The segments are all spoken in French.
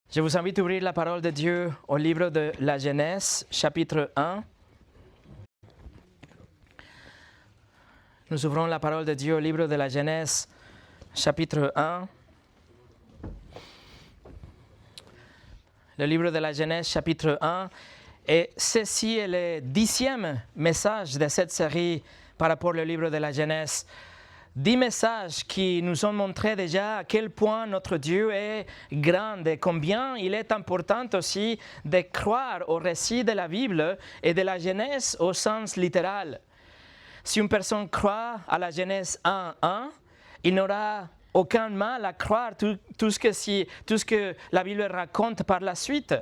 Je vous invite à ouvrir la parole de Dieu au livre de la Genèse, chapitre 1. Nous ouvrons la parole de Dieu au livre de la Genèse, chapitre 1. Le livre de la Genèse, chapitre 1. Et ceci est le 10e message de cette série par rapport au livre de la Genèse. 10 messages qui nous ont montré déjà à quel point notre Dieu est grand et combien il est important aussi de croire au récit de la Bible et de la Genèse au sens littéral. Si une personne croit à la Genèse 1:1, il n'aura aucun mal à croire tout ce que la Bible raconte par la suite.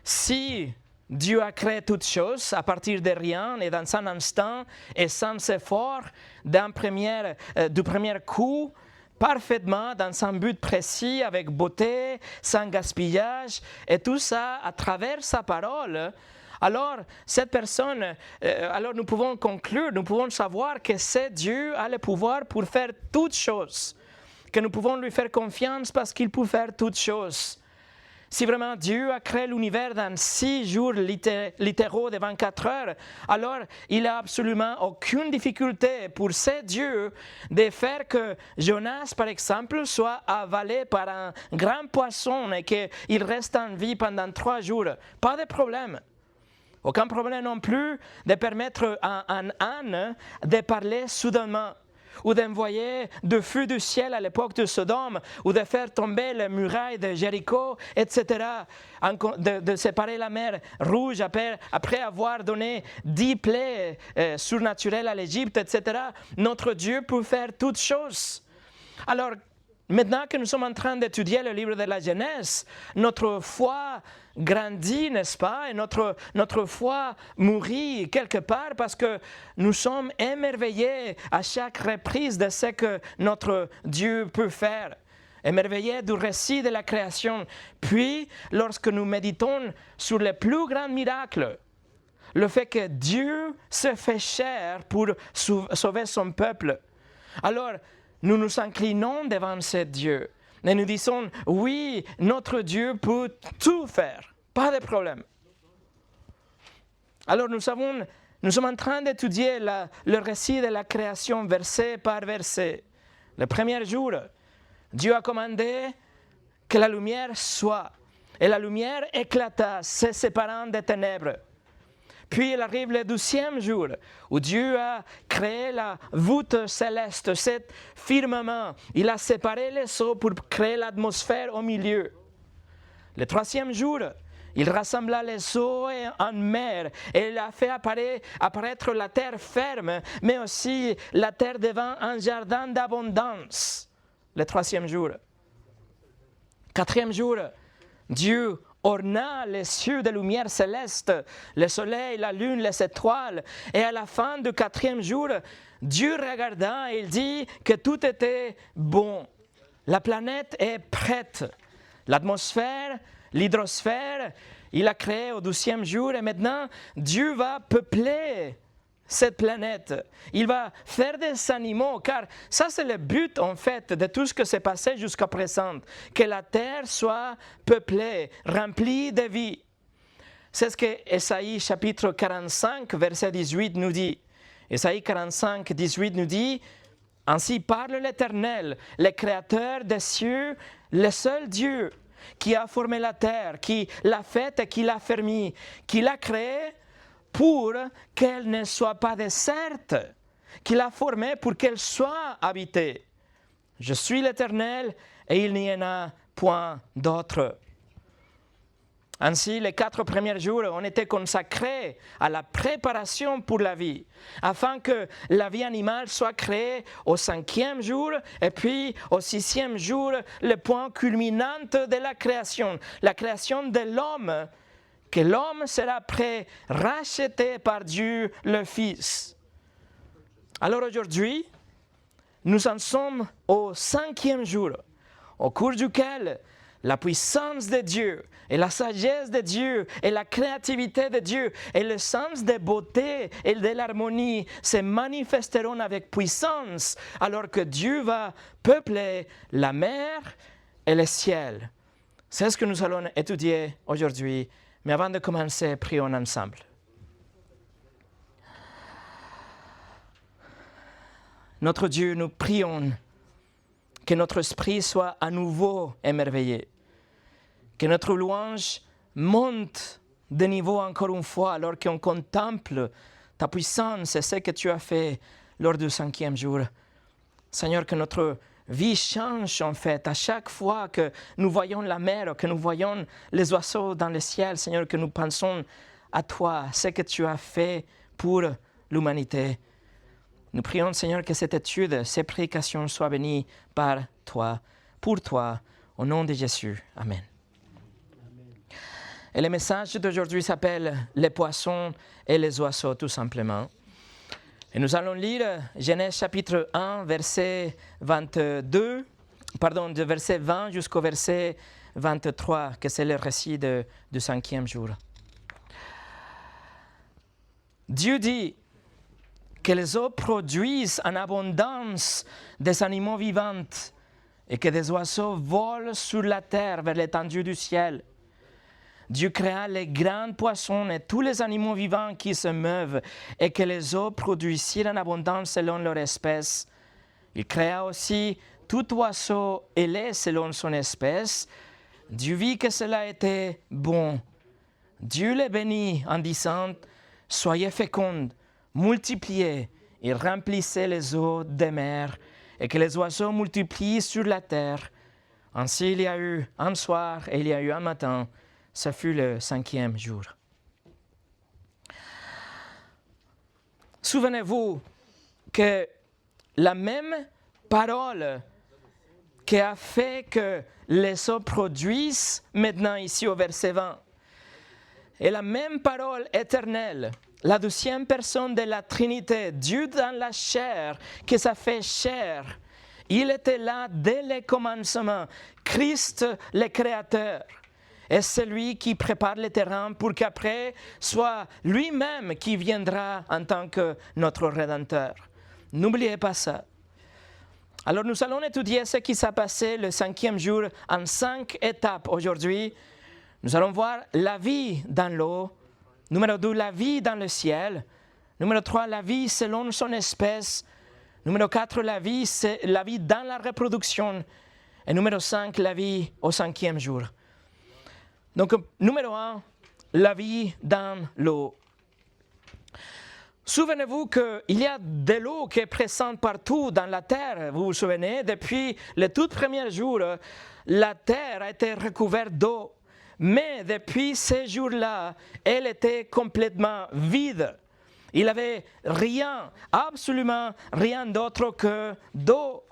Si Dieu a créé toutes choses à partir de rien et dans un instant et sans effort du premier coup, parfaitement dans un but précis, avec beauté, sans gaspillage, et tout ça à travers sa parole. Alors, cette personne, alors nous pouvons conclure, nous pouvons savoir que c'est Dieu a le pouvoir pour faire toutes choses, que nous pouvons lui faire confiance parce qu'il peut faire toutes choses. Si vraiment Dieu a créé l'univers dans 6 jours littéraux de 24 heures, alors il n'a absolument aucune difficulté pour ce Dieu de faire que Jonas, par exemple, soit avalé par un grand poisson et qu'il reste en vie pendant 3 jours. Pas de problème. Aucun problème non plus de permettre à un âne de parler soudainement, ou d'envoyer du feu du ciel à l'époque de Sodome, ou de faire tomber les murailles de Jéricho, etc., de séparer la mer Rouge après avoir donné 10 plaies surnaturelles à l'Égypte, etc. Notre Dieu peut faire toutes choses. Alors, maintenant que nous sommes en train d'étudier le livre de la Genèse, notre foi grandit, n'est-ce pas? Et notre foi mourit quelque part parce que nous sommes émerveillés à chaque reprise de ce que notre Dieu peut faire. Émerveillés du récit de la création. Puis, lorsque nous méditons sur les plus grands miracles, le fait que Dieu se fait chair pour sauver son peuple, alors nous nous inclinons devant ce Dieu. Et nous disons, oui, notre Dieu peut tout faire, pas de problème. Alors nous sommes en train d'étudier le récit de la création verset par verset. Le premier jour, Dieu a commandé que la lumière soit. Et la lumière éclata, se séparant des ténèbres. Puis il arrive le 12e jour, où Dieu a créé la voûte céleste, cet firmament. Il a séparé les eaux pour créer l'atmosphère au milieu. Le 3e jour, il rassembla les eaux en mer et il a fait apparaître la terre ferme, mais aussi la terre devant un jardin d'abondance. Le 3e jour. 4e jour, Dieu orna les cieux de lumière céleste, le soleil, la lune, les étoiles. Et à la fin du 4e jour, Dieu regarda et il dit que tout était bon. La planète est prête. L'atmosphère, l'hydrosphère, il a créé au 12e jour et maintenant Dieu va peupler cette planète. Il va faire des animaux, car ça c'est le but en fait de tout ce que s'est passé jusqu'à présent, que la terre soit peuplée, remplie de vie. C'est ce que Ésaïe chapitre 45, verset 18 nous dit. Ésaïe 45, 18 nous dit, « Ainsi parle l'Éternel, le Créateur des cieux, le seul Dieu qui a formé la terre, qui l'a faite et qui l'a fermée, qui l'a créée pour qu'elle ne soit pas déserte, qu'il a formée pour qu'elle soit habitée. Je suis l'Éternel et il n'y en a point d'autre. » Ainsi, les 4 premiers jours ont été consacrés à la préparation pour la vie, afin que la vie animale soit créée au 5e jour, et puis au 6e jour, le point culminant de la création de l'homme, que l'homme sera prêt, racheté par Dieu le Fils. Alors aujourd'hui, nous en sommes au 5e jour, au cours duquel la puissance de Dieu et la sagesse de Dieu et la créativité de Dieu et le sens de beauté et de l'harmonie se manifesteront avec puissance, alors que Dieu va peupler la mer et le ciel. C'est ce que nous allons étudier aujourd'hui. Mais avant de commencer, prions ensemble. Notre Dieu, nous prions que notre esprit soit à nouveau émerveillé, que notre louange monte de niveau encore une fois alors qu'on contemple ta puissance et ce que tu as fait lors du 5e jour. Seigneur, que notre vie change en fait à chaque fois que nous voyons la mer, que nous voyons les oiseaux dans le ciel, Seigneur, que nous pensons à toi, ce que tu as fait pour l'humanité. Nous prions, Seigneur, que cette étude, ces prédications soient bénies par toi, pour toi, au nom de Jésus. Amen. Et le message d'aujourd'hui s'appelle « Les poissons et les oiseaux » tout simplement. Et nous allons lire Genèse chapitre 1, verset 22, de verset 20 jusqu'au verset 23, que c'est le récit du 5e jour. Dieu dit que les eaux produisent en abondance des animaux vivants et que des oiseaux volent sur la terre vers l'étendue du ciel. Dieu créa les grands poissons et tous les animaux vivants qui se meuvent et que les eaux produisirent en abondance selon leur espèce. Il créa aussi tout oiseau ailé selon son espèce. Dieu vit que cela était bon. Dieu les bénit en disant « Soyez fécondes, multipliez et remplissez les eaux des mers et que les oiseaux multiplient sur la terre. » Ainsi il y a eu un soir et il y a eu un matin. Ce fut le 5e jour. Souvenez-vous que la même parole qui a fait que les eaux produisent maintenant ici au verset 20 est la même parole éternelle, la deuxième personne de la Trinité, Dieu dans la chair, que ça fait chair. Il était là dès le commencement, Christ le Créateur. Et celui qui prépare le terrain pour qu'après soit lui-même qui viendra en tant que notre Rédempteur. N'oubliez pas ça. Alors nous allons étudier ce qui s'est passé le 5e jour en 5 étapes aujourd'hui. Nous allons voir la vie dans l'eau. Numéro 2, la vie dans le ciel. Numéro 3, la vie selon son espèce. Numéro 4, la vie dans la reproduction. Et numéro 5, la vie au 5e jour. Donc, numéro 1, la vie dans l'eau. Souvenez-vous qu'il y a de l'eau qui est présente partout dans la terre. Vous vous souvenez, depuis les tout premiers jours, la terre a été recouverte d'eau. Mais depuis ces jours-là, elle était complètement vide. Il n'y avait rien, absolument rien d'autre que d'eau.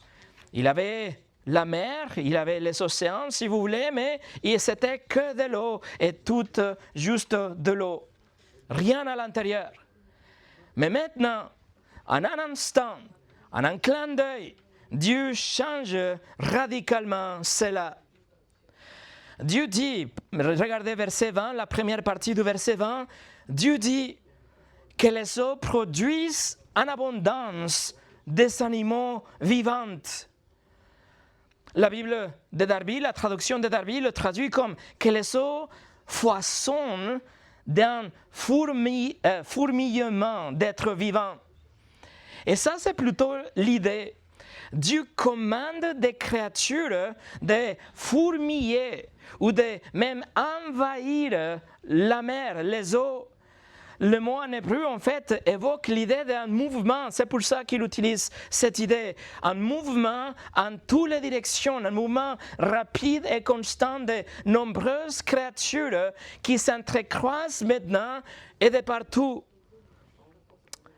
Il y avait la mer, il y avait les océans si vous voulez, mais c'était que de l'eau et tout juste de l'eau. Rien à l'intérieur. Mais maintenant, en un instant, en un clin d'œil, Dieu change radicalement cela. Dieu dit, regardez verset 20, la première partie du verset 20, Dieu dit que les eaux produisent en abondance des animaux vivants. La Bible de Darby, la traduction de Darby, le traduit comme que les eaux foisonnent d'un fourmillement d'êtres vivants. Et ça, c'est plutôt l'idée. Dieu commande des créatures de fourmiller ou de même envahir la mer, les eaux. Le mot en hébreu, en fait, évoque l'idée d'un mouvement. C'est pour ça qu'il utilise cette idée. Un mouvement en toutes les directions, un mouvement rapide et constant de nombreuses créatures qui s'entrecroisent maintenant et de partout.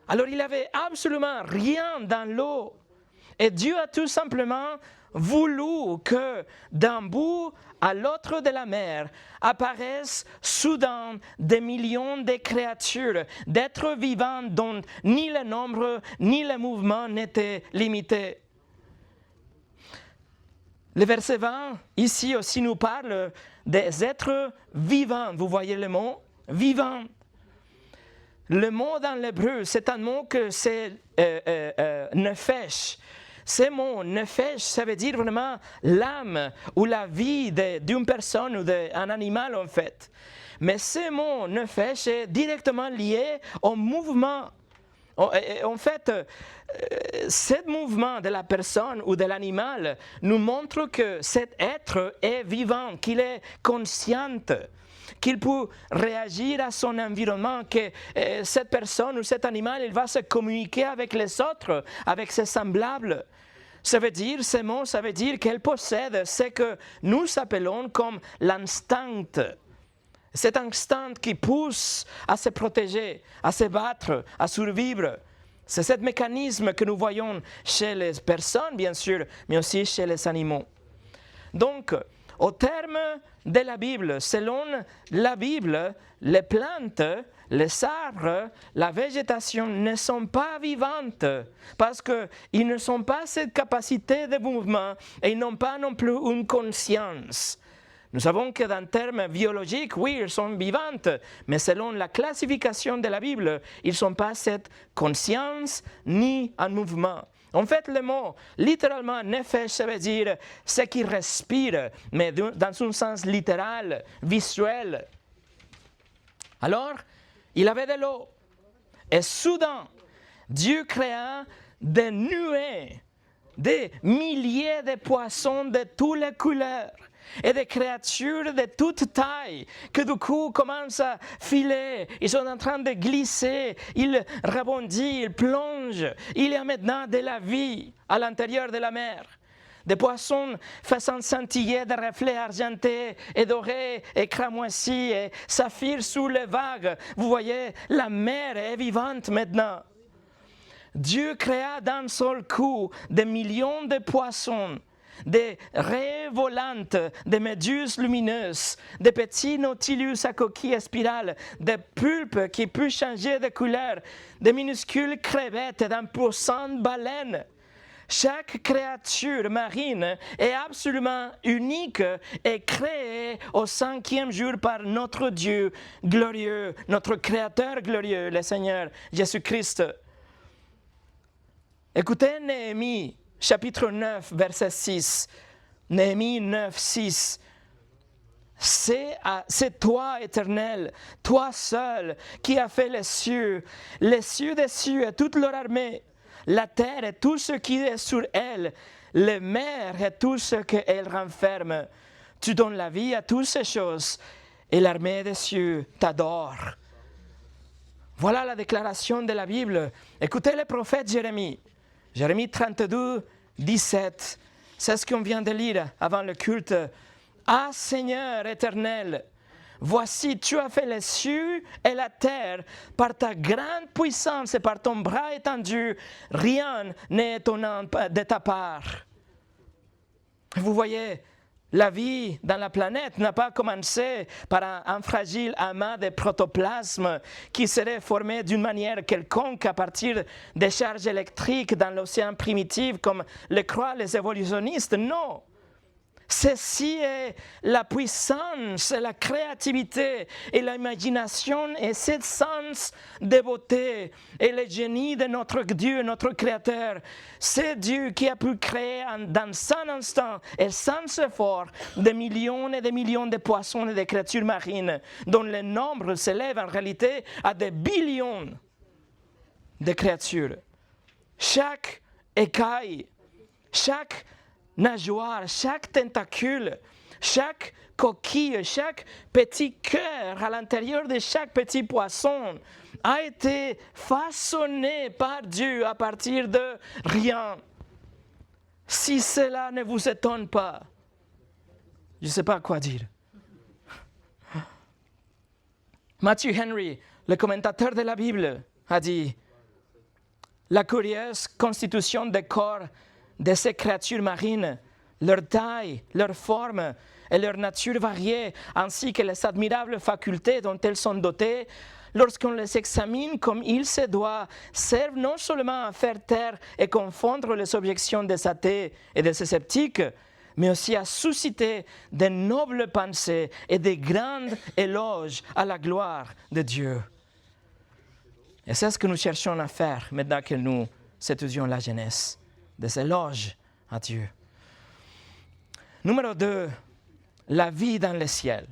Alors, il n'y avait absolument rien dans l'eau. Et Dieu a tout simplement voulu que d'un bout à l'autre de la mer apparaissent soudain des millions de créatures, d'êtres vivants dont ni le nombre ni le mouvement n'étaient limités. Le verset 20, ici aussi, nous parle des êtres vivants. Vous voyez le mot « vivant ». Le mot dans l'hébreu, c'est un mot que c'est nefesh. ce mot nefesh, ça veut dire vraiment l'âme ou la vie d'une personne ou d'un animal en fait. Mais ce mot nefesh est directement lié au mouvement. En fait, ce mouvement de la personne ou de l'animal nous montre que cet être est vivant, qu'il est conscient, qu'il peut réagir à son environnement, que cette personne ou cet animal, il va se communiquer avec les autres, avec ses semblables. Ça veut dire, ce mot, ça veut dire qu'elle possède ce que nous appelons comme l'instinct. Cet instinct qui pousse à se protéger, à se battre, à survivre. C'est ce mécanisme que nous voyons chez les personnes, bien sûr, mais aussi chez les animaux. Donc, au terme de la Bible, selon la Bible, les plantes, les arbres, la végétation ne sont pas vivantes parce qu'ils ne sont pas cette capacité de mouvement et ils n'ont pas non plus une conscience. Nous savons que dans termes biologiques, oui, ils sont vivantes, mais selon la classification de la Bible, ils ne sont pas cette conscience ni un mouvement. En fait, le mot, littéralement, nefesh, ça veut dire ce qui respire, mais dans un sens littéral, visuel. Alors, il avait de l'eau. Et soudain, Dieu créa des nuées, des milliers de poissons de toutes les couleurs et des créatures de toute taille que du coup commencent à filer, ils sont en train de glisser, ils rebondissent, ils plongent, il y a maintenant de la vie à l'intérieur de la mer. Des poissons faisant scintiller des reflets argentés et dorés et cramoisis et saphirs sous les vagues. Vous voyez, la mer est vivante maintenant. Dieu créa d'un seul coup des millions de poissons, des raies volantes, des méduses lumineuses, des petits nautilus à coquilles spirales, des pulpes qui peuvent changer de couleur, des minuscules crevettes et d'imposantes baleines. Chaque créature marine est absolument unique et créée au 5e jour par notre Dieu glorieux, notre Créateur glorieux, le Seigneur Jésus-Christ. Écoutez Néhémie, chapitre 9, verset 6. Néhémie 9, 6. C'est toi, Éternel, toi seul, qui as fait les cieux des cieux et toute leur armée, la terre et tout ce qui est sur elle, les mers et tout ce qu'elle renferme. Tu donnes la vie à toutes ces choses, et l'armée des cieux t'adore. Voilà la déclaration de la Bible. Écoutez le prophète Jérémie. Jérémie 32, 17. C'est ce qu'on vient de lire avant le culte. Ah Seigneur éternel, voici, tu as fait les cieux et la terre par ta grande puissance et par ton bras étendu. Rien n'est étonnant de ta part. Vous voyez, la vie dans la planète n'a pas commencé par un fragile amas de protoplasme qui serait formé d'une manière quelconque à partir des charges électriques dans l'océan primitif comme le croient les évolutionnistes. Non! Ceci est la puissance, la créativité et l'imagination et ce sens de beauté et le génie de notre Dieu, notre Créateur. C'est Dieu qui a pu créer dans un instant et sans effort des millions et des millions de poissons et de créatures marines dont le nombre s'élève en réalité à des billions de créatures. Chaque écaille, chaque nageoire, chaque tentacule, chaque coquille, chaque petit cœur à l'intérieur de chaque petit poisson a été façonné par Dieu à partir de rien. Si cela ne vous étonne pas, je ne sais pas quoi dire. Matthew Henry, le commentateur de la Bible, a dit « La curieuse constitution des corps de ces créatures marines, leur taille, leur forme et leur nature variée, ainsi que les admirables facultés dont elles sont dotées, lorsqu'on les examine comme il se doit, servent non seulement à faire taire et confondre les objections des athées et des sceptiques, mais aussi à susciter de nobles pensées et de grands éloges à la gloire de Dieu. » Et c'est ce que nous cherchons à faire maintenant que nous étudions la Genèse. des éloges à Dieu. Numéro 2, la vie dans le ciel.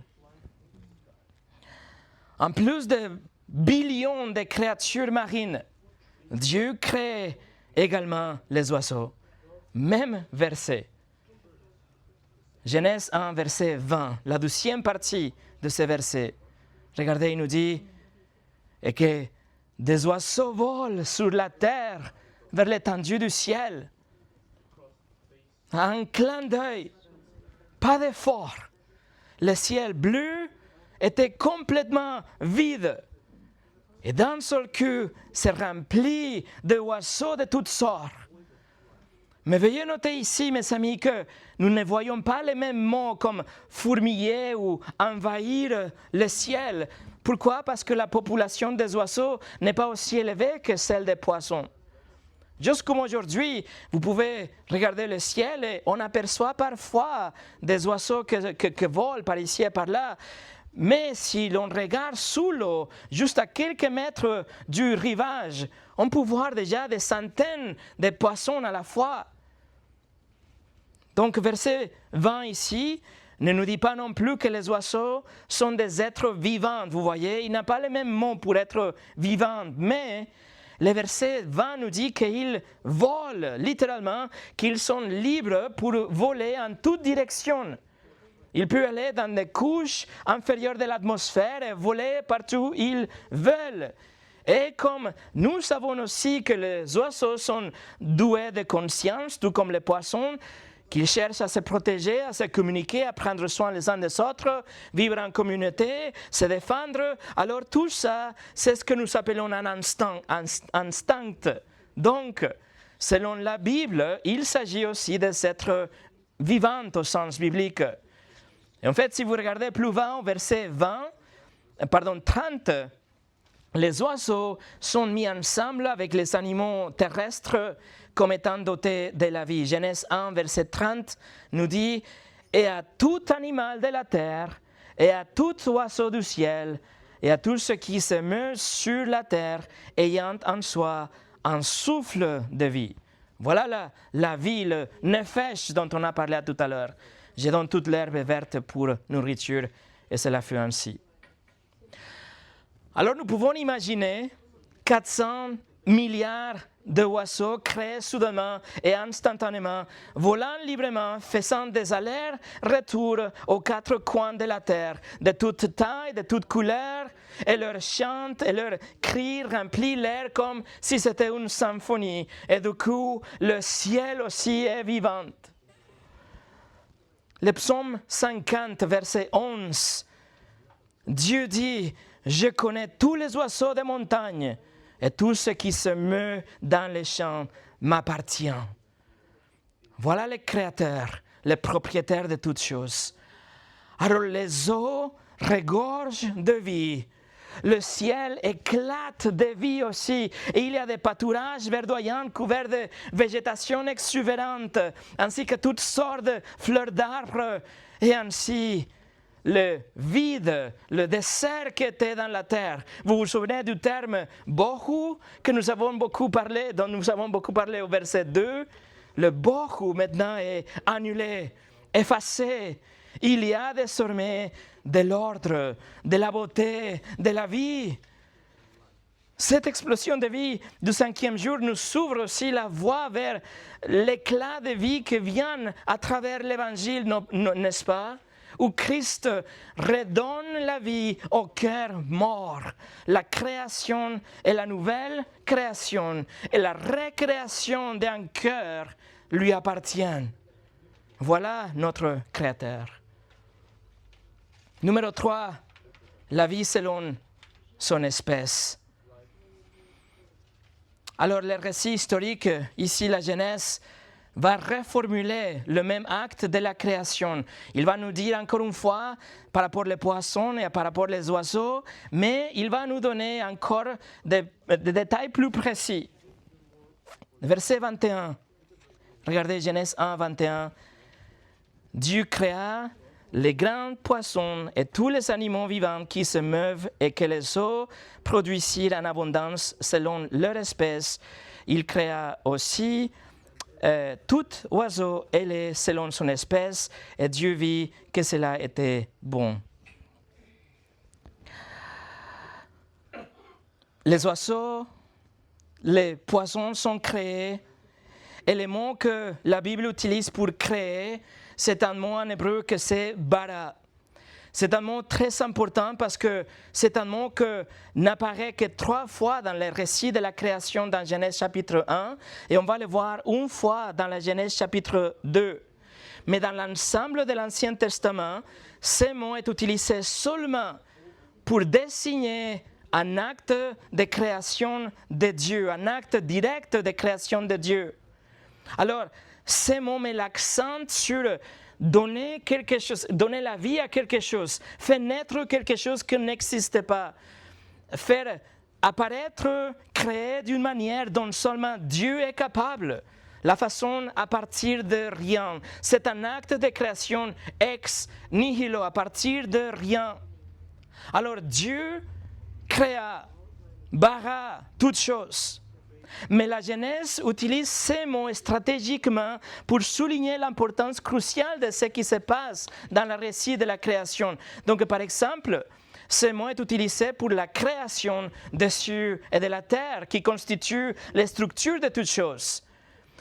En plus de billions de créatures marines, Dieu crée également les oiseaux. Même verset. Genèse 1, verset 20, la 12e partie de ce verset. Regardez, il nous dit et que des oiseaux volent sur la terre vers l'étendue du ciel. Un clin d'œil, pas d'effort. Le ciel bleu était complètement vide. Et d'un seul coup, c'est rempli d'oiseaux de toutes sortes. Mais veuillez noter ici, mes amis, que nous ne voyons pas les mêmes mots comme fourmiller ou envahir le ciel. Pourquoi? Parce que la population des oiseaux n'est pas aussi élevée que celle des poissons. Juste comme aujourd'hui, vous pouvez regarder le ciel et on aperçoit parfois des oiseaux qui volent par ici et par là. Mais si l'on regarde sous l'eau, juste à quelques mètres du rivage, on peut voir déjà des centaines de poissons à la fois. Donc, verset 20 ici ne nous dit pas non plus que les oiseaux sont des êtres vivants. Vous voyez, il n'a pas le même mot pour être vivant, mais le verset 20 nous dit qu'ils volent, littéralement, qu'ils sont libres pour voler en toute direction. Ils peuvent aller dans des couches inférieures de l'atmosphère et voler partout où ils veulent. Et comme nous savons aussi que les oiseaux sont doués de conscience, tout comme les poissons, qu'ils cherchent à se protéger, à se communiquer, à prendre soin les uns des autres, vivre en communauté, se défendre, alors tout ça, c'est ce que nous appelons un instinct. Donc, selon la Bible, il s'agit aussi des êtres vivants au sens biblique. Et en fait, si vous regardez plus loin au verset 30, les oiseaux sont mis ensemble avec les animaux terrestres comme étant dotés de la vie. Genèse 1, verset 30 nous dit « Et à tout animal de la terre, et à tout oiseau du ciel, et à tout ce qui se meut sur la terre, ayant en soi un souffle de vie. » Voilà la vie, le nefesh dont on a parlé tout à l'heure. Je donne toute l'herbe verte pour nourriture, et cela fut ainsi. Alors nous pouvons imaginer 400 milliards d'oiseaux créés soudainement et instantanément, volant librement, faisant des allers-retours aux quatre coins de la terre, de toute taille, de toute couleur, et leur chant et leur cri remplit l'air comme si c'était une symphonie. Et du coup, le ciel aussi est vivant. Le psaume 50, verset 11, Dieu dit « Je connais tous les oiseaux des montagnes, et tout ce qui se meut dans les champs m'appartient. » Voilà le Créateur, le propriétaire de toutes choses. Alors les eaux regorgent de vie. Le ciel éclate de vie aussi. Et il y a des pâturages verdoyants couverts de végétation exubérante, ainsi que toutes sortes de fleurs d'arbres. Et ainsi, le vide, le désert qui était dans la terre. Vous vous souvenez du terme bohu dont nous avons beaucoup parlé au verset 2. Le bohu maintenant est annulé, effacé. Il y a désormais de l'ordre, de la beauté, de la vie. Cette explosion de vie du 5e jour nous ouvre aussi la voie vers l'éclat de vie qui vient à travers l'Évangile, n'est-ce pas? Où Christ redonne la vie au cœur mort. La création et la nouvelle création et la récréation d'un cœur lui appartiennent. Voilà notre Créateur. Numéro 3, la vie selon son espèce. Alors le récit historique, ici la Genèse, va reformuler le même acte de la création. Il va nous dire encore une fois par rapport aux poissons et par rapport aux oiseaux, mais il va nous donner encore des détails plus précis. Verset 21. Regardez Genèse 1, 21. Dieu créa les grands poissons et tous les animaux vivants qui se meuvent et que les eaux produisirent en abondance selon leur espèce. Il créa aussi tout oiseau est selon son espèce, et Dieu vit que cela était bon. Les oiseaux, les poissons sont créés, et le mot que la Bible utilise pour créer, c'est un mot en hébreu que c'est bara. C'est un mot très important parce que c'est un mot qui n'apparaît que 3 fois dans le récit de la création dans Genèse chapitre 1 et on va le voir une fois dans la Genèse chapitre 2. Mais dans l'ensemble de l'Ancien Testament, ce mot est utilisé seulement pour désigner un acte de création de Dieu, un acte direct de création de Dieu. Alors, ce mot met l'accent sur donner quelque chose, donner la vie à quelque chose, faire naître quelque chose qui n'existe pas, faire apparaître, créer d'une manière dont seulement Dieu est capable, la façon à partir de rien. C'est un acte de création ex nihilo, à partir de rien. Alors Dieu créa, bara toutes choses. Mais la Genèse utilise ces mots stratégiquement pour souligner l'importance cruciale de ce qui se passe dans le récit de la création. Donc, par exemple, ce mot est utilisé pour la création des cieux et de la terre, qui constituent les structures de toutes choses.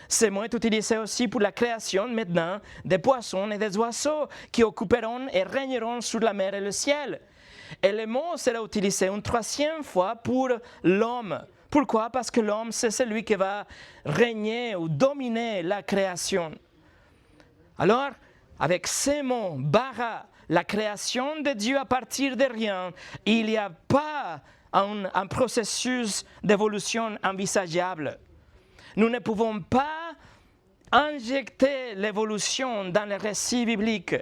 Ce mot est utilisé aussi pour la création maintenant des poissons et des oiseaux qui occuperont et régneront sur la mer et le ciel. Et le mot sera utilisé une 3e fois pour l'homme. Pourquoi? Parce que l'homme, c'est celui qui va régner ou dominer la création. Alors, avec ces mots, bara, la création de Dieu à partir de rien, il n'y a pas un processus d'évolution envisageable. Nous ne pouvons pas injecter l'évolution dans le récit biblique.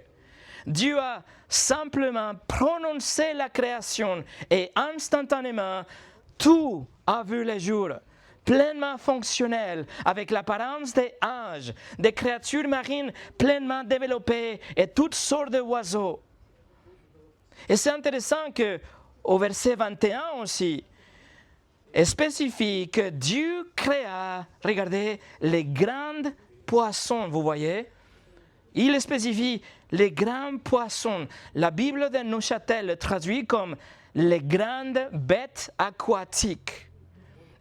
Dieu a simplement prononcé la création et instantanément, tout a vu le jour, pleinement fonctionnel, avec l'apparence des anges, des créatures marines pleinement développées et toutes sortes d'oiseaux. Et c'est intéressant qu'au verset 21 aussi, il spécifie que Dieu créa, regardez, les grands poissons, vous voyez. Il spécifie les grands poissons. La Bible de Neuchâtel le traduit comme les grandes bêtes aquatiques.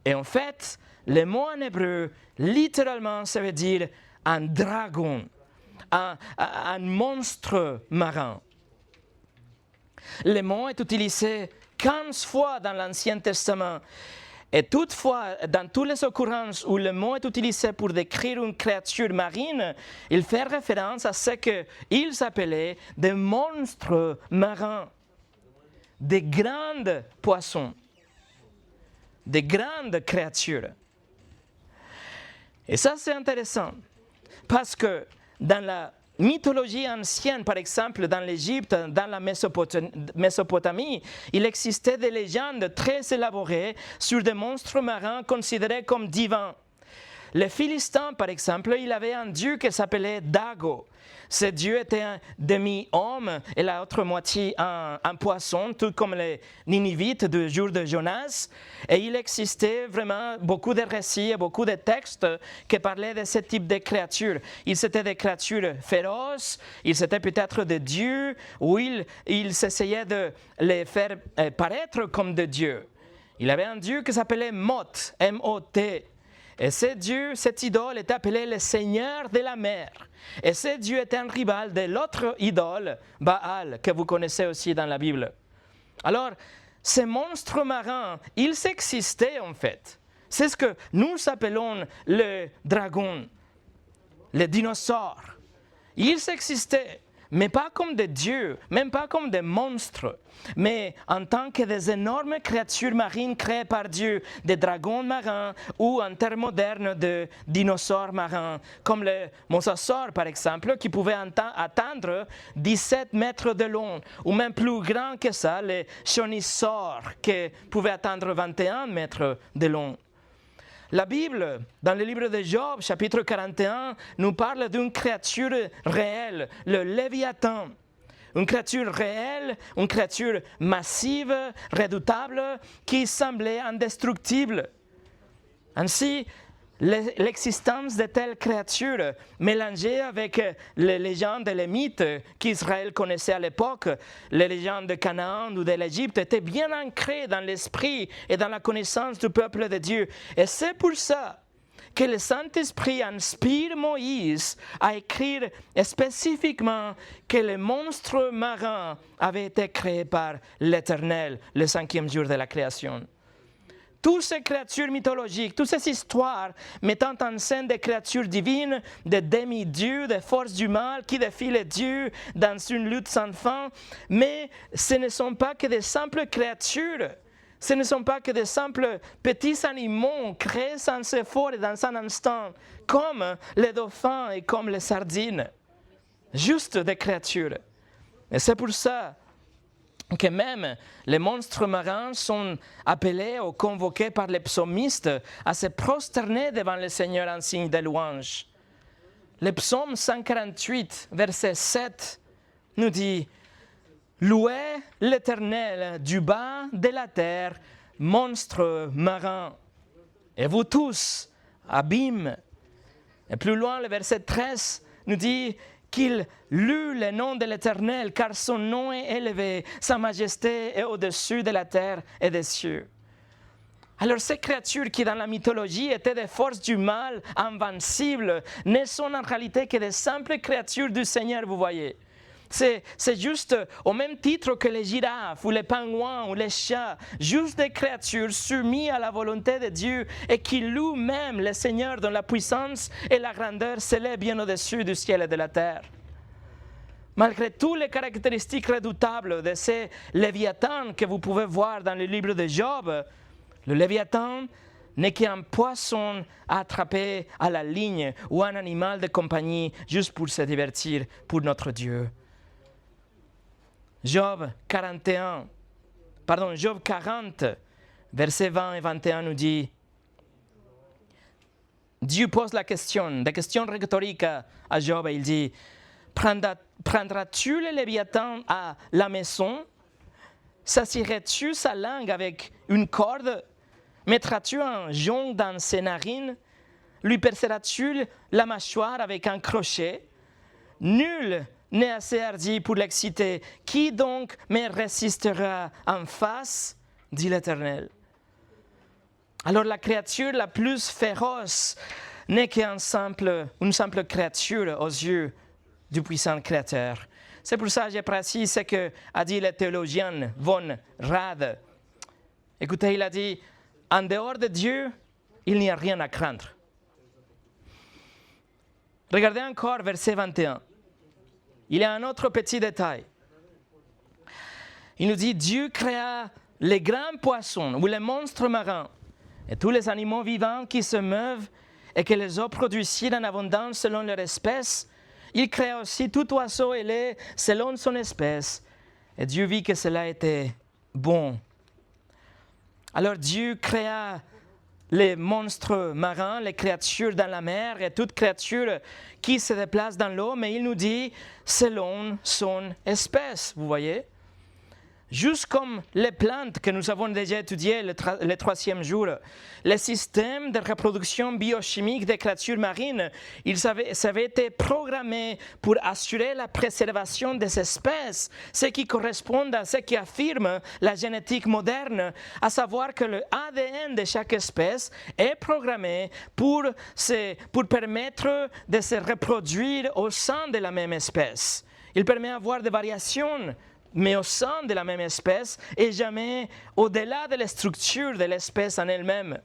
Et en fait, le mot en hébreu, littéralement, ça veut dire un dragon, un monstre marin. Le mot est utilisé 15 fois dans l'Ancien Testament. Et toutefois, dans toutes les occurrences où le mot est utilisé pour décrire une créature marine, il fait référence à ce qu'ils appelaient des monstres marins, des grands poissons, des grandes créatures. Et ça, c'est intéressant, parce que dans la mythologie ancienne, par exemple, dans l'Égypte, dans la Mésopotamie, il existait des légendes très élaborées sur des monstres marins considérés comme divins. Les Philistins, par exemple, il avait un dieu qui s'appelait Dago. Ce dieu était un demi-homme et la autre moitié un poisson, tout comme les Ninivites du jour de Jonas. Et il existait vraiment beaucoup de récits et beaucoup de textes qui parlaient de ce type de créatures. Ils étaient des créatures féroces, ils étaient peut-être des dieux, ou ils essayaient de les faire paraître comme des dieux. Il avait un dieu qui s'appelait Mot, M-O-T. Et ce dieu, cette idole, est appelé le Seigneur de la mer. Et ce dieu est un rival de l'autre idole, Baal, que vous connaissez aussi dans la Bible. Alors, ces monstres marins, ils existaient en fait. C'est ce que nous appelons le dragon, les dinosaures. Ils existaient, mais pas comme des dieux, même pas comme des monstres, mais en tant que des énormes créatures marines créées par Dieu, des dragons marins ou en termes modernes de dinosaures marins, comme le mosasaure par exemple, qui pouvait atteindre 17 mètres de long, ou même plus grand que ça, le chonisaure, qui pouvait atteindre 21 mètres de long. La Bible, dans le livre de Job, chapitre 41, nous parle d'une créature réelle, le Léviathan. Une créature réelle, une créature massive, redoutable, qui semblait indestructible. Ainsi, l'existence de telles créatures mélangées avec les légendes et les mythes qu'Israël connaissait à l'époque, les légendes de Canaan ou de l'Égypte, étaient bien ancrées dans l'esprit et dans la connaissance du peuple de Dieu. Et c'est pour ça que le Saint-Esprit inspire Moïse à écrire spécifiquement que les monstres marins avaient été créés par l'Éternel le 5e jour de la création. Toutes ces créatures mythologiques, toutes ces histoires mettant en scène des créatures divines, des demi-dieux, des forces du mal qui défient les dieux dans une lutte sans fin, mais ce ne sont pas que des simples créatures. Ce ne sont pas que des simples petits animaux créés sans effort et dans un instant, comme les dauphins et comme les sardines. Juste des créatures. Et c'est pour ça que même les monstres marins sont appelés ou convoqués par les psalmistes à se prosterner devant le Seigneur en signe de louange. Le psaume 148, verset 7, nous dit « Louez l'Éternel du bas de la terre, monstres marins, et vous tous, abîmes. » Et plus loin, le verset 13 nous dit qu'il loue le nom de l'Éternel, car son nom est élevé, sa majesté est au-dessus de la terre et des cieux. Alors ces créatures qui dans la mythologie étaient des forces du mal invincibles, ne sont en réalité que des simples créatures du Seigneur, vous voyez. C'est juste au même titre que les girafes ou les pingouins ou les chats, juste des créatures soumises à la volonté de Dieu et qui louent même le Seigneur dont la puissance et la grandeur s'élèvent bien au-dessus du ciel et de la terre. Malgré toutes les caractéristiques redoutables de ces léviathans que vous pouvez voir dans le livre de Job, le léviathan n'est qu'un poisson attrapé à la ligne ou un animal de compagnie juste pour se divertir pour notre Dieu. Job 40, versets 20 et 21 nous dit, Dieu pose la question rhétorique à Job et il dit, prendras-tu le léviathan à la maison? Sassierais-tu sa langue avec une corde? Mettras-tu un jonc dans ses narines? Lui perceras-tu la mâchoire avec un crochet? Nul n'est assez hardi pour l'exciter. Qui donc me résistera en face, dit l'Éternel. Alors la créature la plus féroce n'est qu'une simple créature aux yeux du puissant Créateur. C'est pour ça que j'apprécie ce qu'a dit le théologien von Rad. Écoutez, il a dit, en dehors de Dieu, il n'y a rien à craindre. Regardez encore verset 21. Il y a un autre petit détail. Il nous dit, Dieu créa les grands poissons ou les monstres marins et tous les animaux vivants qui se meuvent et que les eaux produisent en abondance selon leur espèce. Il créa aussi tout oiseau ailé selon son espèce. Et Dieu vit que cela était bon. Alors Dieu créa les monstres marins, les créatures dans la mer et toute créature qui se déplace dans l'eau, mais il nous dit selon son espèce, vous voyez. Juste comme les plantes que nous avons déjà étudiées le 3e jour, le système de reproduction biochimique des créatures marines, ça avait été programmé pour assurer la préservation des espèces, ce qui correspond à ce qui affirme la génétique moderne, à savoir que le ADN de chaque espèce est programmé pour permettre de se reproduire au sein de la même espèce. Il permet d'avoir des variations, mais au sein de la même espèce et jamais au-delà de la structure de l'espèce en elle-même.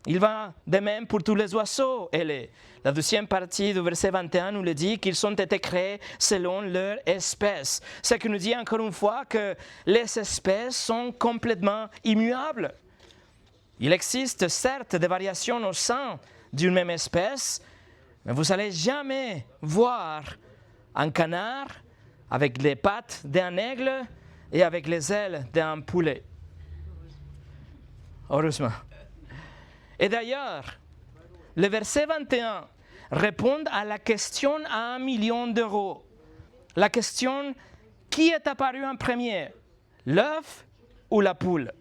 Il va de même pour tous les oiseaux. Et la deuxième partie du verset 21 nous le dit qu'ils ont été créés selon leur espèce. Ce qui nous dit encore une fois que les espèces sont complètement immuables. Il existe certes des variations au sein d'une même espèce, mais vous n'allez jamais voir un canard avec les pattes d'un aigle et avec les ailes d'un poulet. Heureusement. Et d'ailleurs, le verset 21 répond à la question à 1 million d'euros. La question, qui est apparu en premier, l'œuf ou la poule?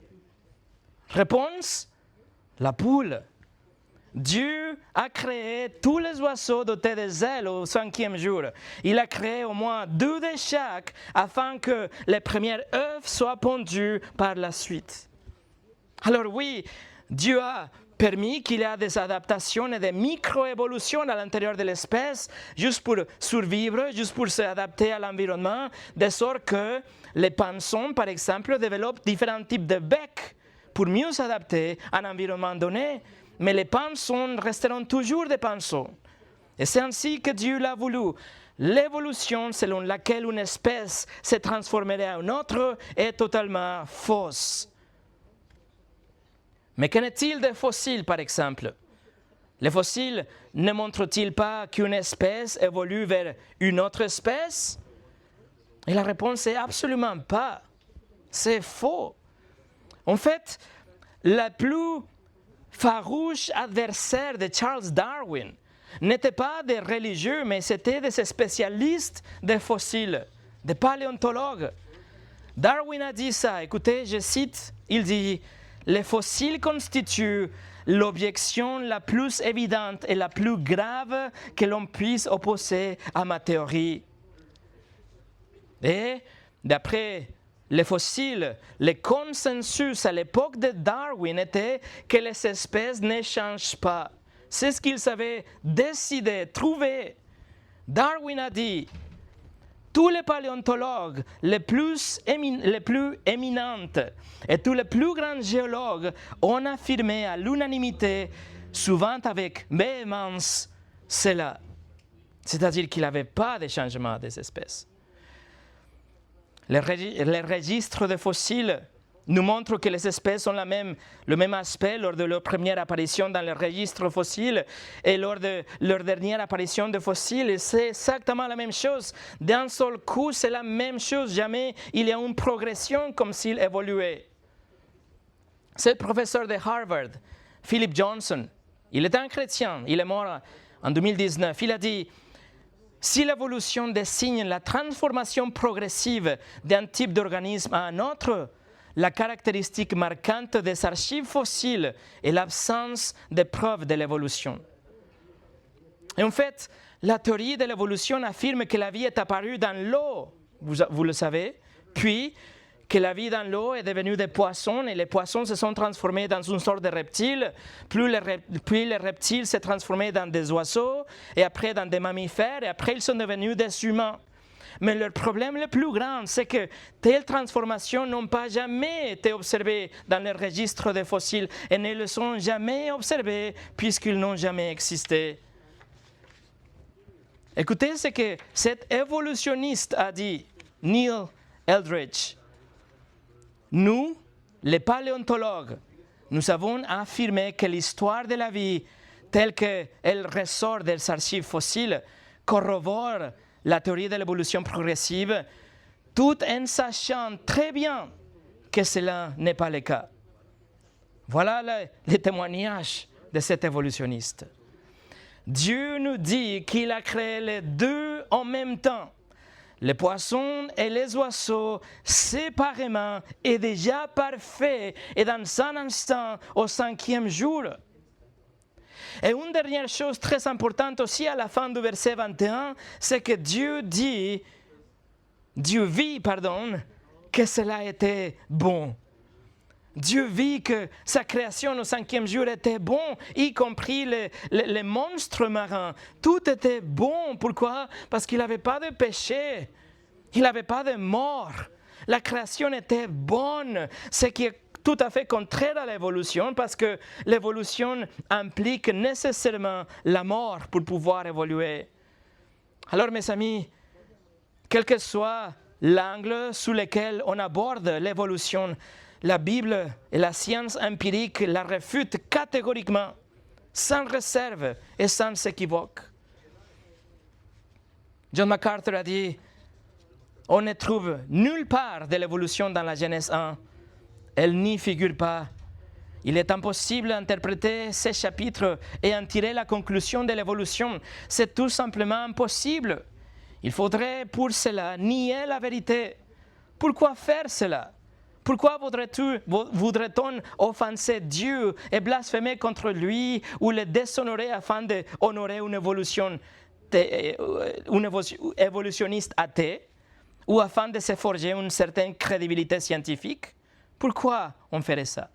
Réponse, la poule. Dieu a créé tous les oiseaux dotés des ailes au 5e jour. Il a créé au moins 2 de chaque afin que les premiers œufs soient pondus par la suite. Alors oui, Dieu a permis qu'il y ait des adaptations et des micro-évolutions à l'intérieur de l'espèce, juste pour survivre, juste pour s'adapter à l'environnement, de sorte que les pinsons, par exemple, développent différents types de becs pour mieux s'adapter à un environnement donné. Mais les pinsons resteront toujours des pinsons. Et c'est ainsi que Dieu l'a voulu. L'évolution selon laquelle une espèce se transformerait en une autre est totalement fausse. Mais qu'en est-il des fossiles, par exemple? Les fossiles ne montrent-ils pas qu'une espèce évolue vers une autre espèce? Et la réponse est absolument pas. C'est faux. En fait, la plus farouche adversaire de Charles Darwin n'étaient pas des religieux, mais c'était des spécialistes des fossiles, des paléontologues. Darwin a dit ça, écoutez, je cite, il dit « Les fossiles constituent l'objection la plus évidente et la plus grave que l'on puisse opposer à ma théorie. » Et d'après les fossiles, le consensus à l'époque de Darwin était que les espèces ne changent pas. C'est ce qu'ils avaient décidé, trouvé. Darwin a dit, tous les paléontologues les plus éminents et tous les plus grands géologues ont affirmé à l'unanimité, souvent avec véhémence, cela. C'est-à-dire qu'il n'y avait pas de changement des espèces. Les registres de fossiles nous montrent que les espèces ont le même aspect lors de leur première apparition dans les registres fossiles et lors de leur dernière apparition de fossiles. C'est exactement la même chose. D'un seul coup, c'est la même chose. Jamais il y a une progression comme s'il évoluait. C'est le professeur de Harvard, Philip Johnson. Il est un chrétien. Il est mort en 2019. Il a dit... Si l'évolution désigne la transformation progressive d'un type d'organisme à un autre, la caractéristique marquante des archives fossiles est l'absence de preuves de l'évolution. Et en fait, la théorie de l'évolution affirme que la vie est apparue dans l'eau, vous le savez, puis que la vie dans l'eau est devenue des poissons et les poissons se sont transformés dans une sorte de reptile, puis les reptiles se transformés dans des oiseaux et après dans des mammifères et après ils sont devenus des humains. Mais leur problème le plus grand, c'est que telles transformations n'ont pas jamais été observées dans les registres des fossiles et ne le sont jamais observées puisqu'ils n'ont jamais existé. Écoutez ce que cet évolutionniste a dit, Neil Eldredge. Nous, les paléontologues, nous avons affirmé que l'histoire de la vie, telle qu'elle ressort des archives fossiles, corrobore la théorie de l'évolution progressive, tout en sachant très bien que cela n'est pas le cas. Voilà le témoignage de cet évolutionniste. Dieu nous dit qu'il a créé les deux en même temps. Les poissons et les oiseaux, séparément, est déjà parfait et dans un instant, au 5e jour. Et une dernière chose très importante aussi à la fin du verset 21, c'est que Dieu vit, que cela était bon. Dieu vit que sa création au 5e jour était bon, y compris les monstres marins. Tout était bon. Pourquoi? Parce qu'il n'avait pas de péché. Il n'avait pas de mort. La création était bonne. Ce qui est tout à fait contraire à l'évolution, parce que l'évolution implique nécessairement la mort pour pouvoir évoluer. Alors, mes amis, quel que soit l'angle sous lequel on aborde l'évolution, la Bible et la science empirique la réfutent catégoriquement, sans réserve et sans équivoque. John MacArthur a dit, on ne trouve nulle part de l'évolution dans la Genèse 1. Elle n'y figure pas. Il est impossible d'interpréter ces chapitres et en tirer la conclusion de l'évolution. C'est tout simplement impossible. Il faudrait pour cela nier la vérité. Pourquoi faire cela? Pourquoi voudrait-on offenser Dieu et blasphémer contre lui ou le déshonorer afin d'honorer une évolutionniste athée ou afin de se forger une certaine crédibilité scientifique? Pourquoi on ferait ça?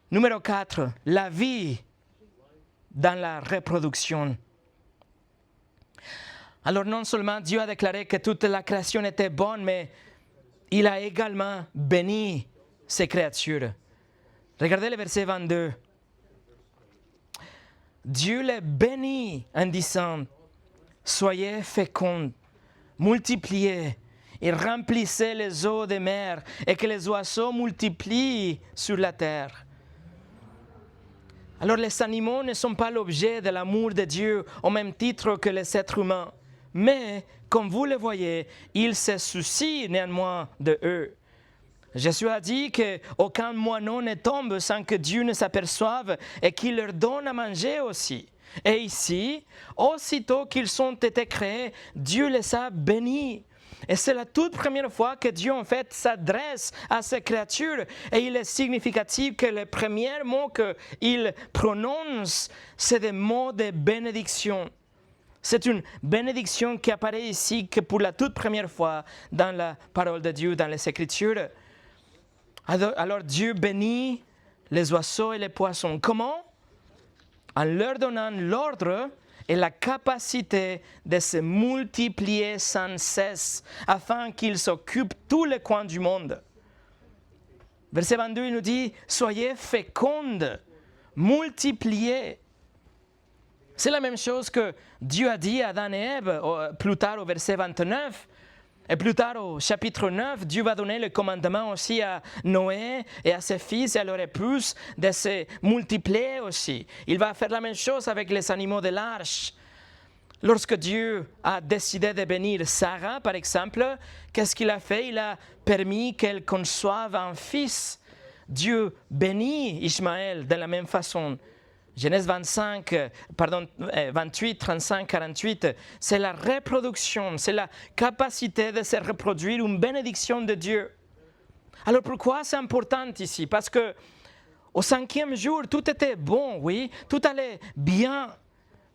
Numéro 4, la vie dans la reproduction. Alors non seulement Dieu a déclaré que toute la création était bonne, mais il a également béni ces créatures. Regardez le verset 22. Dieu les bénit en disant, « Soyez féconds, multipliez et remplissez les eaux des mers et que les oiseaux multiplient sur la terre. » Alors les animaux ne sont pas l'objet de l'amour de Dieu au même titre que les êtres humains. Mais, comme vous le voyez, il se soucie néanmoins de eux. Jésus a dit qu'aucun moineau ne tombe sans que Dieu ne s'aperçoive et qu'il leur donne à manger aussi. Et ici, aussitôt qu'ils ont été créés, Dieu les a bénis. Et c'est la toute première fois que Dieu en fait s'adresse à ces créatures. Et il est significatif que les premiers mots qu'il prononce, c'est des mots de bénédiction. C'est une bénédiction qui apparaît ici que pour la toute première fois dans la parole de Dieu, dans les Écritures. Alors Dieu bénit les oiseaux et les poissons. Comment? En leur donnant l'ordre et la capacité de se multiplier sans cesse, afin qu'ils occupent tous les coins du monde. Verset 22, il nous dit, « Soyez féconds, multipliez. » C'est la même chose que Dieu a dit à Adam et Ève, plus tard au verset 29. Et plus tard au chapitre 9, Dieu va donner le commandement aussi à Noé et à ses fils et à leur épouse de se multiplier aussi. Il va faire la même chose avec les animaux de l'arche. Lorsque Dieu a décidé de bénir Sarah, par exemple, qu'est-ce qu'il a fait? Il a permis qu'elle conçoive un fils. Dieu bénit Ismaël de la même façon. Genèse 28, 35, 48, c'est la reproduction, c'est la capacité de se reproduire, une bénédiction de Dieu. Alors pourquoi c'est important ici? Parce que au 5e jour, tout était bon, oui, tout allait bien.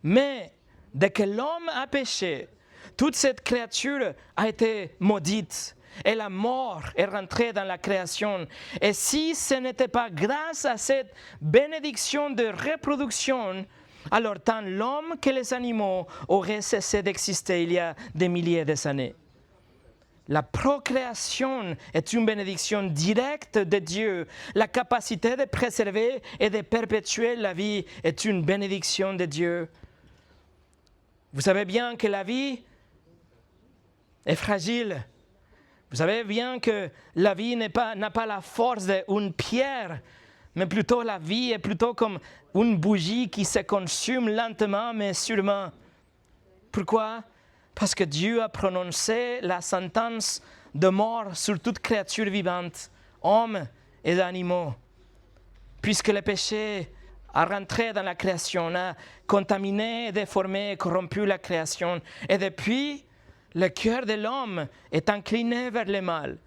Mais dès que l'homme a péché, toute cette créature a été maudite. Et la mort est rentrée dans la création. Et si ce n'était pas grâce à cette bénédiction de reproduction, alors tant l'homme que les animaux auraient cessé d'exister il y a des milliers d'années. La procréation est une bénédiction directe de Dieu. La capacité de préserver et de perpétuer la vie est une bénédiction de Dieu. Vous savez bien que la vie est fragile. Vous savez bien que la vie n'a pas la force d'une pierre, mais plutôt la vie est plutôt comme une bougie qui se consume lentement mais sûrement. Pourquoi? Parce que Dieu a prononcé la sentence de mort sur toute créature vivante, hommes et animaux. Puisque le péché a rentré dans la création, a contaminé, déformé, corrompu la création. Et depuis, le cœur de l'homme est incliné vers le mal.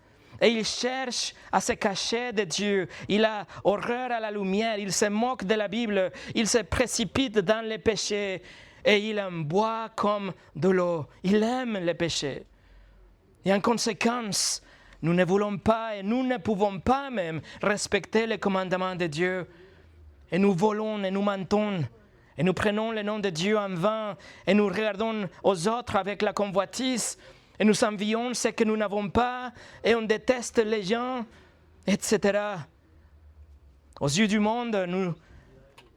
Et il cherche à se cacher de Dieu. Il a horreur à la lumière. Il se moque de la Bible. Il se précipite dans le péché. Et il en boit comme de l'eau. Il aime le péché. Et en conséquence, nous ne voulons pas et nous ne pouvons pas même respecter les commandements de Dieu. Et nous volons et nous mentons. Et nous prenons le nom de Dieu en vain et nous regardons aux autres avec la convoitise et nous envions ce que nous n'avons pas et on déteste les gens, etc. Aux yeux du monde,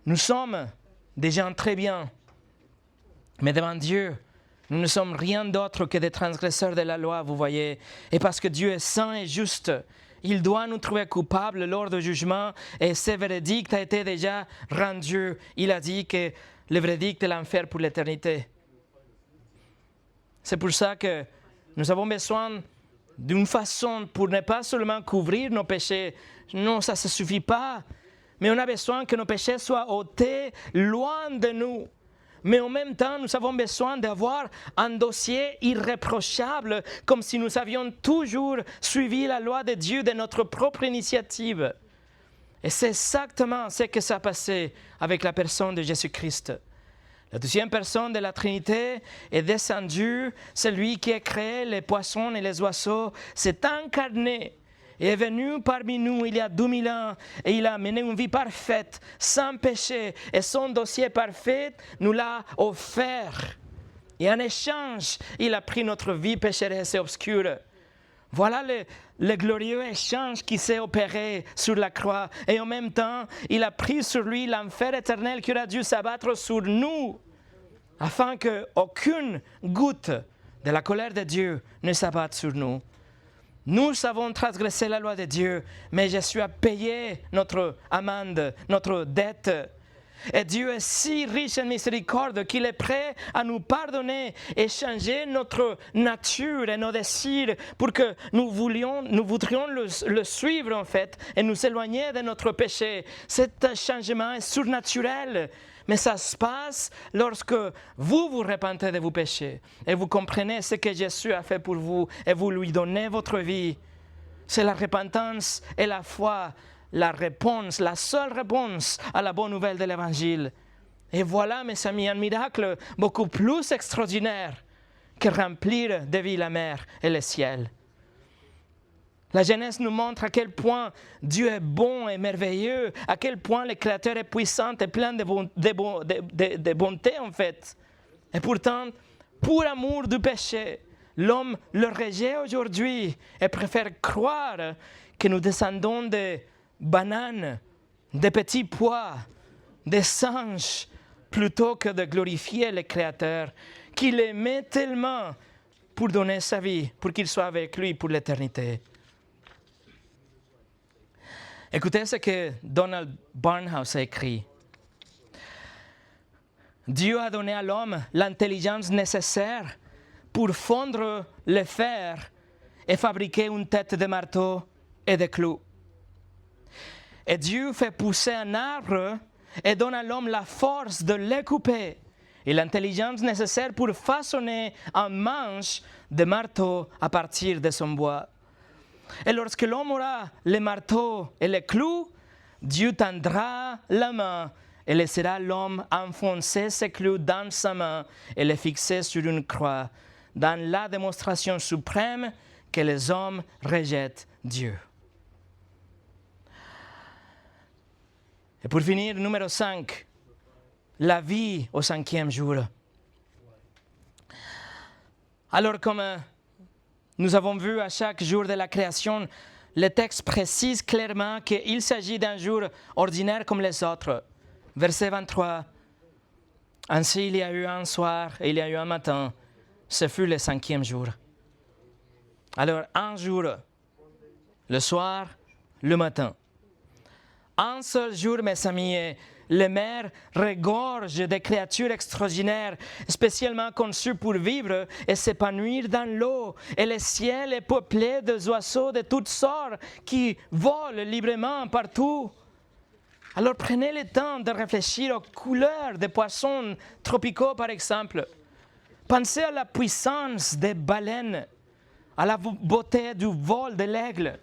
nous sommes des gens très bien. Mais devant Dieu, nous ne sommes rien d'autre que des transgresseurs de la loi, vous voyez. Et parce que Dieu est saint et juste, il doit nous trouver coupables lors du jugement et ce verdict a été déjà rendu. Il a dit que le verdict est l'enfer pour l'éternité. C'est pour ça que nous avons besoin d'une façon pour ne pas seulement couvrir nos péchés. Non, ça ne suffit pas. Mais on a besoin que nos péchés soient ôtés loin de nous. Mais en même temps, nous avons besoin d'avoir un dossier irréprochable, comme si nous avions toujours suivi la loi de Dieu de notre propre initiative. Et c'est exactement ce que ça a passé avec la personne de Jésus-Christ. La deuxième personne de la Trinité est descendue, celui qui a créé les poissons et les oiseaux, s'est incarné et est venu parmi nous il y a 2000 ans et il a mené une vie parfaite, sans péché, et son dossier parfait nous l'a offert. Et en échange, il a pris notre vie pécheresse et obscure. Voilà le glorieux échange qui s'est opéré sur la croix. Et en même temps, il a pris sur lui l'enfer éternel qui aurait dû s'abattre sur nous, afin qu'aucune goutte de la colère de Dieu ne s'abatte sur nous. Nous avons transgressé la loi de Dieu, mais Jésus a payé notre amende, notre dette. Et Dieu est si riche en miséricorde qu'il est prêt à nous pardonner et changer notre nature et nos désirs pour que nous voudrions le suivre en fait et nous éloigner de notre péché. Cet changement est surnaturel, mais ça se passe lorsque vous vous repentez de vos péchés et vous comprenez ce que Jésus a fait pour vous et vous lui donnez votre vie. C'est la repentance et la foi. La réponse, la seule réponse à la bonne nouvelle de l'Évangile. Et voilà, mes amis, un miracle beaucoup plus extraordinaire que remplir de vie la mer et le ciel. La Genèse nous montre à quel point Dieu est bon et merveilleux, à quel point le Créateur est puissant et plein de bonté en fait. Et pourtant, pour amour du péché, l'homme le rejette aujourd'hui et préfère croire que nous descendons de bananes, des petits pois, des singes, plutôt que de glorifier le Créateur, qu'il aimait tellement pour donner sa vie, pour qu'il soit avec lui pour l'éternité. Écoutez ce que Donald Barnhouse a écrit. Dieu a donné à l'homme l'intelligence nécessaire pour fondre le fer et fabriquer une tête de marteau et de clous. Et Dieu fait pousser un arbre et donne à l'homme la force de le couper et l'intelligence nécessaire pour façonner un manche de marteau à partir de son bois. Et lorsque l'homme aura le marteau et les clous, Dieu tendra la main et laissera l'homme enfoncer ses clous dans sa main et les fixer sur une croix, dans la démonstration suprême que les hommes rejettent Dieu. Et pour finir, numéro 5, la vie au 5e jour. Alors, comme nous avons vu à chaque jour de la création, le texte précise clairement qu'il s'agit d'un jour ordinaire comme les autres. Verset 23. Ainsi, il y a eu un soir et il y a eu un matin. Ce fut le 5e jour. Alors, un jour, le soir, le matin. Un seul jour, mes amis, les mers regorgent de créatures extraordinaires, spécialement conçues pour vivre et s'épanouir dans l'eau. Et le ciel est peuplé d'oiseaux de toutes sortes qui volent librement partout. Alors prenez le temps de réfléchir aux couleurs des poissons tropicaux, par exemple. Pensez à la puissance des baleines, à la beauté du vol de l'aigle.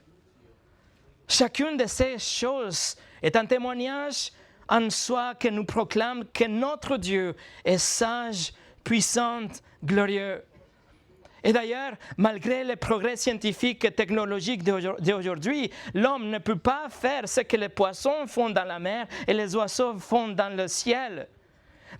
Chacune de ces choses est un témoignage en soi que nous proclame que notre Dieu est sage, puissant, glorieux. Et d'ailleurs, malgré les progrès scientifiques et technologiques d'aujourd'hui, l'homme ne peut pas faire ce que les poissons font dans la mer et les oiseaux font dans le ciel.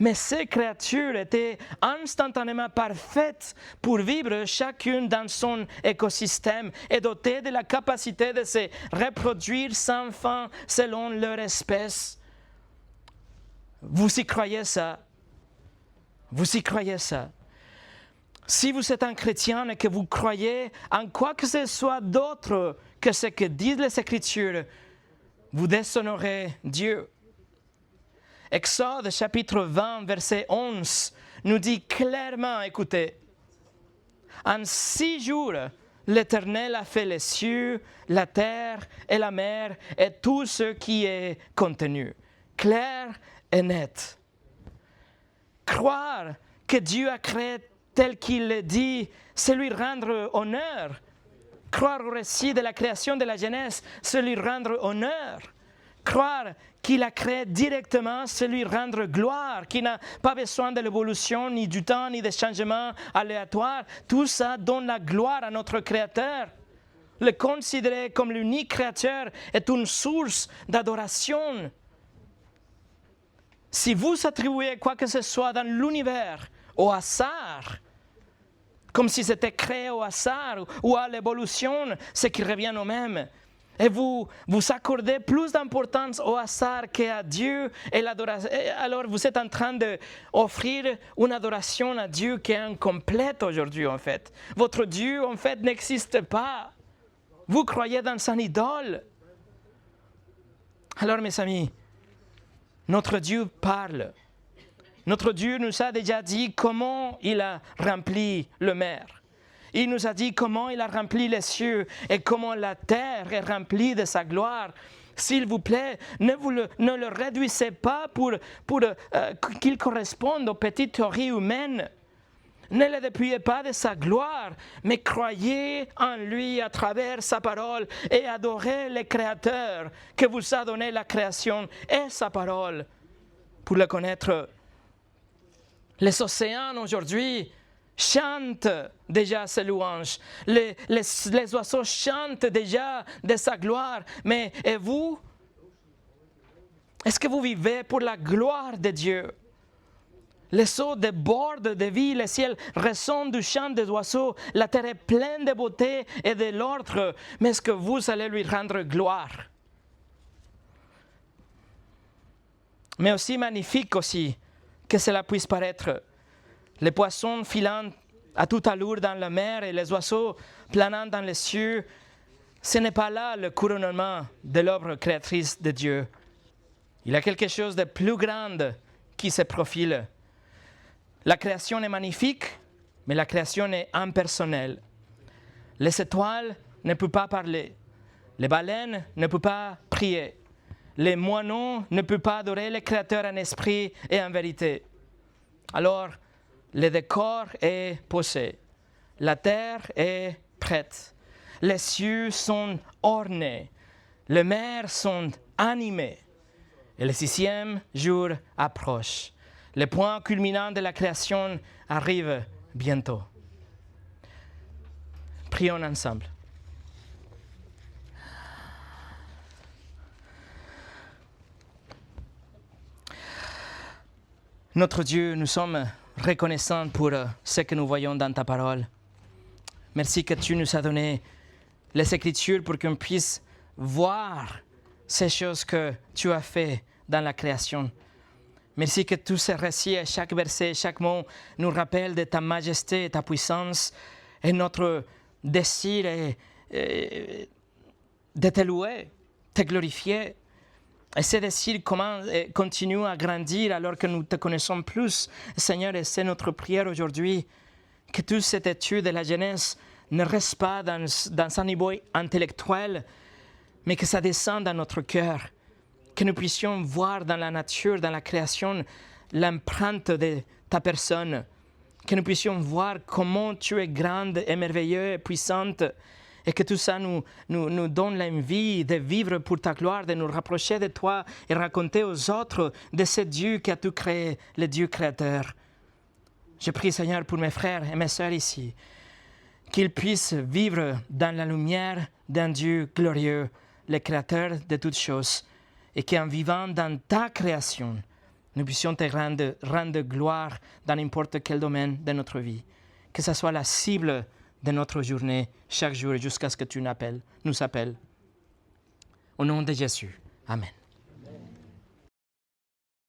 Mais ces créatures étaient instantanément parfaites pour vivre chacune dans son écosystème et dotées de la capacité de se reproduire sans fin selon leur espèce. Vous y croyez ça? Vous y croyez ça? Si vous êtes un chrétien et que vous croyez en quoi que ce soit d'autre que ce que disent les Écritures, vous déshonorez Dieu. Exode chapitre 20, verset 11, nous dit clairement, écoutez, en 6 jours, l'Éternel a fait les cieux, la terre et la mer et tout ce qui est contenu. Clair et net. Croire que Dieu a créé tel qu'il le dit, c'est lui rendre honneur. Croire au récit de la création de la Genèse, c'est lui rendre honneur. Croire qu'il a créé directement, c'est lui rendre gloire, qu'il n'a pas besoin de l'évolution, ni du temps, ni des changements aléatoires. Tout ça donne la gloire à notre Créateur. Le considérer comme l'unique Créateur est une source d'adoration. Si vous attribuez quoi que ce soit dans l'univers au hasard, comme si c'était créé au hasard ou à l'évolution, ce qui revient au même, et vous accordez plus d'importance au hasard qu'à Dieu, et l'adoration, alors vous êtes en train d'offrir une adoration à Dieu qui est incomplète aujourd'hui en fait. Votre Dieu en fait n'existe pas. Vous croyez dans un idole. Alors mes amis, notre Dieu parle. Notre Dieu nous a déjà dit comment il a rempli le mer. Il nous a dit comment il a rempli les cieux et comment la terre est remplie de sa gloire. S'il vous plaît, ne le réduisez pas pour qu'il corresponde aux petites théories humaines. Ne le dépouillez pas de sa gloire, mais croyez en lui à travers sa parole et adorez le Créateur que vous a donné la création et sa parole pour le connaître. Les océans aujourd'hui chantent déjà ses louanges. Les oiseaux chantent déjà de sa gloire. Mais et vous? Est-ce que vous vivez pour la gloire de Dieu? Les eaux débordent de vie, le ciel résonne du chant des oiseaux, la terre est pleine de beauté et de l'ordre, mais est-ce que vous allez lui rendre gloire? Mais aussi magnifique aussi que cela puisse paraître. Les poissons filant à toute allure dans la mer et les oiseaux planant dans les cieux, ce n'est pas là le couronnement de l'œuvre créatrice de Dieu. Il y a quelque chose de plus grand qui se profile. La création est magnifique, mais la création est impersonnelle. Les étoiles ne peuvent pas parler. Les baleines ne peuvent pas prier. Les moineaux ne peuvent pas adorer le Créateur en esprit et en vérité. Alors, le décor est posé. La terre est prête. Les cieux sont ornés. Les mers sont animées. Et le 6e jour approche. Le point culminant de la création arrive bientôt. Prions ensemble. Notre Dieu, nous sommes reconnaissants pour ce que nous voyons dans ta parole. Merci que tu nous as donné les Écritures pour qu'on puisse voir ces choses que tu as faites dans la création. Merci que tous ces récits, chaque verset, chaque mot nous rappellent de ta majesté et ta puissance et notre désir est de te louer, te glorifier. Et ce désir continue à grandir alors que nous te connaissons plus. Seigneur, et c'est notre prière aujourd'hui, que toute cette étude de la Genèse ne reste pas dans un niveau intellectuel, mais que ça descende dans notre cœur. Que nous puissions voir dans la nature, dans la création, l'empreinte de ta personne. Que nous puissions voir comment tu es grande et merveilleuse et puissante. Et que tout ça nous donne l'envie de vivre pour ta gloire, de nous rapprocher de toi et raconter aux autres de ce Dieu qui a tout créé, le Dieu créateur. Je prie, Seigneur, pour mes frères et mes sœurs ici, qu'ils puissent vivre dans la lumière d'un Dieu glorieux, le créateur de toutes choses, et qu'en vivant dans ta création, nous puissions te rendre gloire dans n'importe quel domaine de notre vie. Que ce soit la cible de notre journée, chaque jour, jusqu'à ce que tu nous appelles. Au nom de Jésus. Amen.